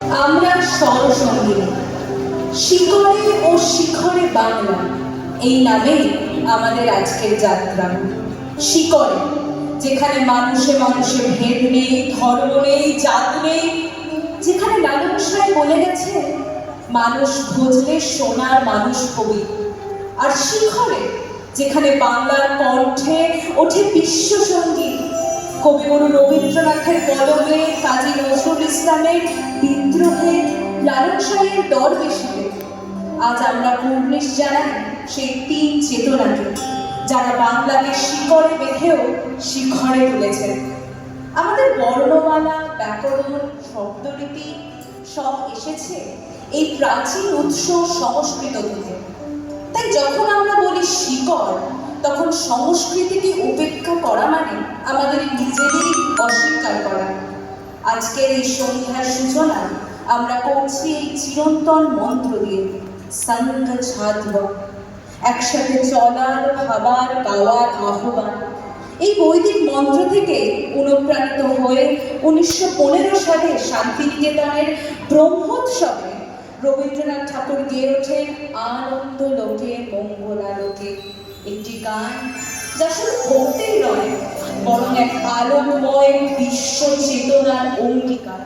আমরা স্বরসঙ্গিনী, শিকড়ে ও শিখরে বাংলা, এই নামেই আমাদের আজকের যাত্রা। শিকড়ে, যেখানে মানুষে মানুষে ভেদ নেই, ধর্ম নেই, জাত নেই, যেখানে লালন সাহেব বলে গেছে মানুষ খুঁজলে সোনার মানুষ কবি। আর শিখরে, যেখানে বাংলার কণ্ঠে ওঠে বিশ্ব সঙ্গীত, কবিগুরু রবীন্দ্রনাথের কলমে, কাজী নজরুল ইসলামের বিদ্রোহে, লালন সাহেবের দরবেশিতে। আজ আমরা কুর্নিশ জানাই সেই তিন চেতনাকে, যারা বাংলাকে শিকড়ে বেঁধেও শিখরে তুলেছেন। আমাদের বর্ণমালা, ব্যাকরণ, শব্দলিপি সব এসেছে এই প্রাচীন উৎস সংস্কৃত থেকে। তাই যখন আমরা বলি শিকড়, তখন সংস্কৃতিকে উপেক্ষা করা মানে আমাদের নিজেদেরই অস্বীকার করা। আজকের এই সন্ধ্যার সূচনা আমরা করছি এই চিরন্তন মন্ত্র দিয়ে, সঙ্গ ছাত্র, একসাথে চলার, ভাবার, গাওয়ার আহ্বান। এই বৈদিক মন্ত্র থেকে অনুপ্রাণিত হয়ে 1915 সালে শান্তিনিকেতনের ব্রহ্মোৎসবে রবীন্দ্রনাথ ঠাকুর গেয়ে ওঠেন আনন্দ লোকে মঙ্গলালোকে, একটি গান যা শুধু ভক্তিই নয়, বরং এক আলোকময় বিশ্ব চেতনার অঙ্গীকার।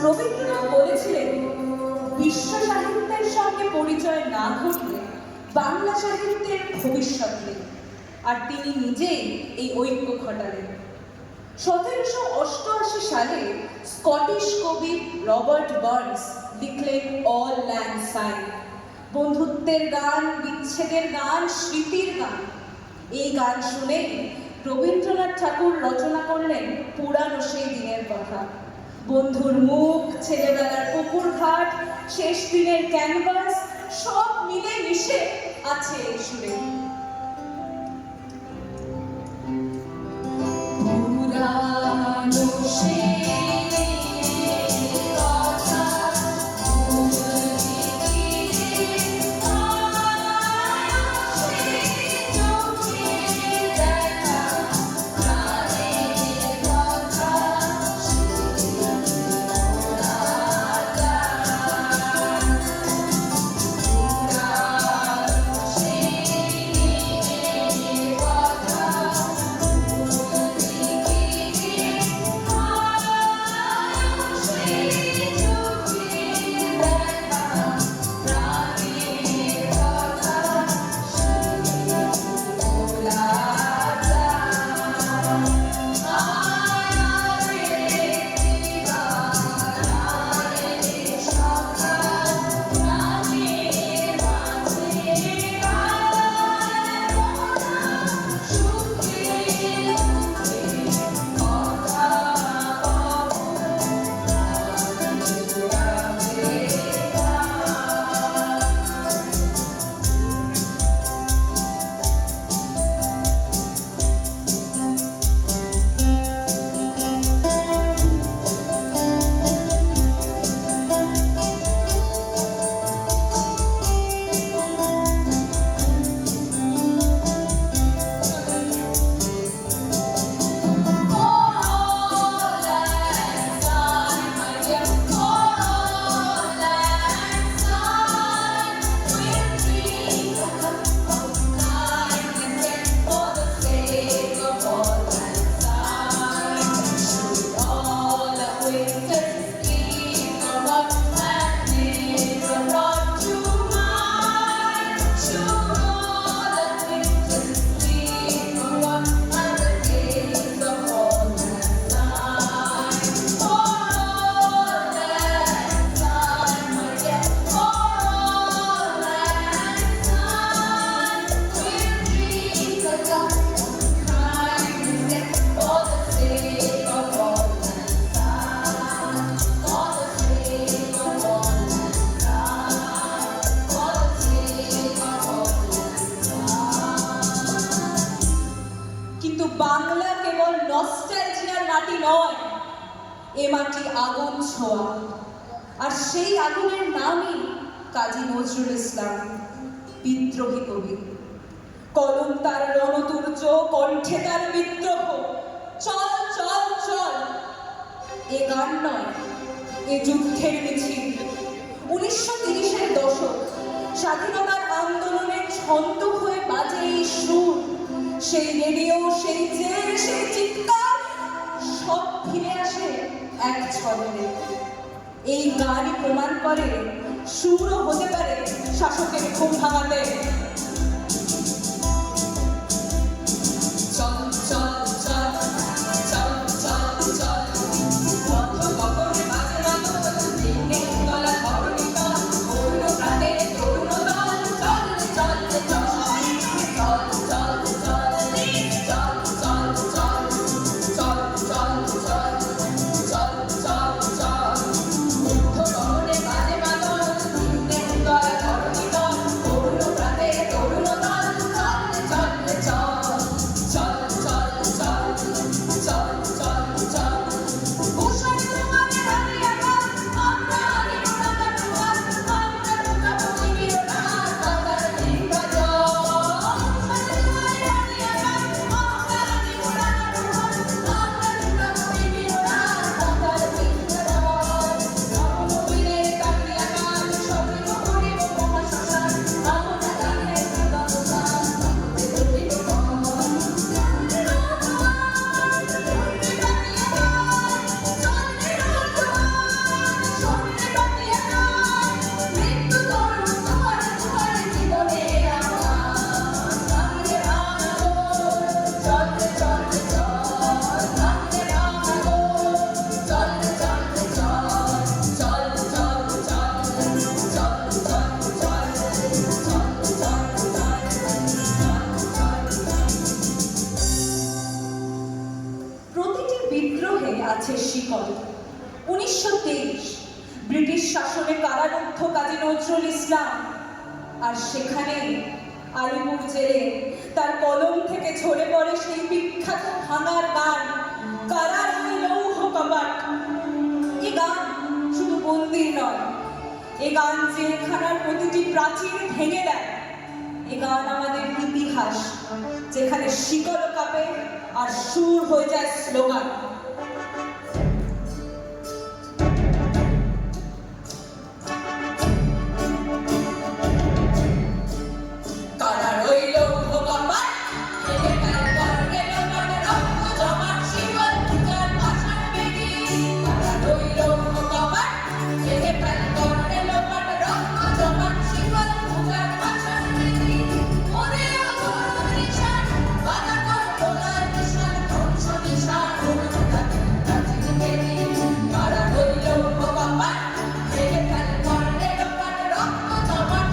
রবীন্দ্রনাথ বলেছিলেন, বিশ্ব সাহিত্যের সঙ্গে পরিচয় না ঘটলে বাংলা সাহিত্যের ভবিষ্যৎ নেই। আর তিনি নিজেই এই ঐক্য ঘটালেন। 1788 সালে স্কটিশ কবি রবার্ট বার্নস লিখলেন অল ল্যান্ড সাইড, বন্ধুত্বের গান, বিচ্ছেদের গান, স্মৃতির গান। এই গান শুনে রবীন্দ্রনাথ ঠাকুর রচনা করলেন পুরানো সেই দিনের কথা। বন্ধুর মুখ, ছেলেবেলার পুকুর ঘাট, শেষ দিনের ক্যানভাস, সব মিলে মিশে আছে এই সুরে। পুরা নয়, এ মাটি আগুন ছোঁয়া। আর সেই আগুনের নামই কাজী নজরুল ইসলাম, বিদ্রোহী কবি। কলম তার রণতুর্য, কণ্ঠে তার বিদ্রোহ। চল চল চল, এ গান নয়, এ যুদ্ধের মিছিল। 1930-এর দশক, স্বাধীনতার আন্দোলনের ছন্দ হয়ে বাজে এই সুর। সেই রেডিও, সেই জেল, সেই চিৎকার সব ফিরে আসে এক ছন্দে। এই গানই প্রমাণ করে সুরও হতে পারে শাসকের ঘুম ভাঙাতে। চল চল চল চল চল চল, কত কপরে বাজে মাদল, দিনে তলা ধরণী তল, পূর্ণ প্রাতে তরুণ দল। চল চল চল চল চল চল চল চল চল চল চল চল চল চল চল, ঊর্ধ্ব গগনে বাজে মাদল, দিনে তলা ধরণী তল, পূর্ণ প্রাতে তরুণ দল। চল চল চল চল চল চল চল চল চল, ভূষণ তোমাকে হারিয়ে গেল, আমরা আনিব না কাটুয়ার, আমরা লুকাবো নিবিড় রাত, কাঁদার দীর্ঘ জল। ভূষণ তোমাকে হারিয়ে গেল, আমরা আনিব না কাটুয়ার, আমরা লুকাবো নিবিড় রাত, কাঁদার দীর্ঘ জল। নববীরের কাটিয়া গান, সর্ব করিব মহাশ্মশান, আমরা গানের ব্যবধান, তবে করিব প্রতিটি বিদ্রোহে আছে শিকল। 1923 ব্রিটিশ শাসনে কারারুদ্ধ কাজী নজরুল ইসলাম, আর সেখানেই আলিপুর জেলে তার কলম থেকে ঝরে পড়ে সেই বিখ্যাত ভাঙার গান, কারার ওই লৌহ কপাট। এ গান শুধু বন্দির নয়, এ গান জেলখানার প্রতিটি প্রাচীর ভেঙে দেয়। এ গান আমাদের ইতিহাস, যেখানে শিকল কাঁপে আর সুর হয়ে যায় স্লোগান।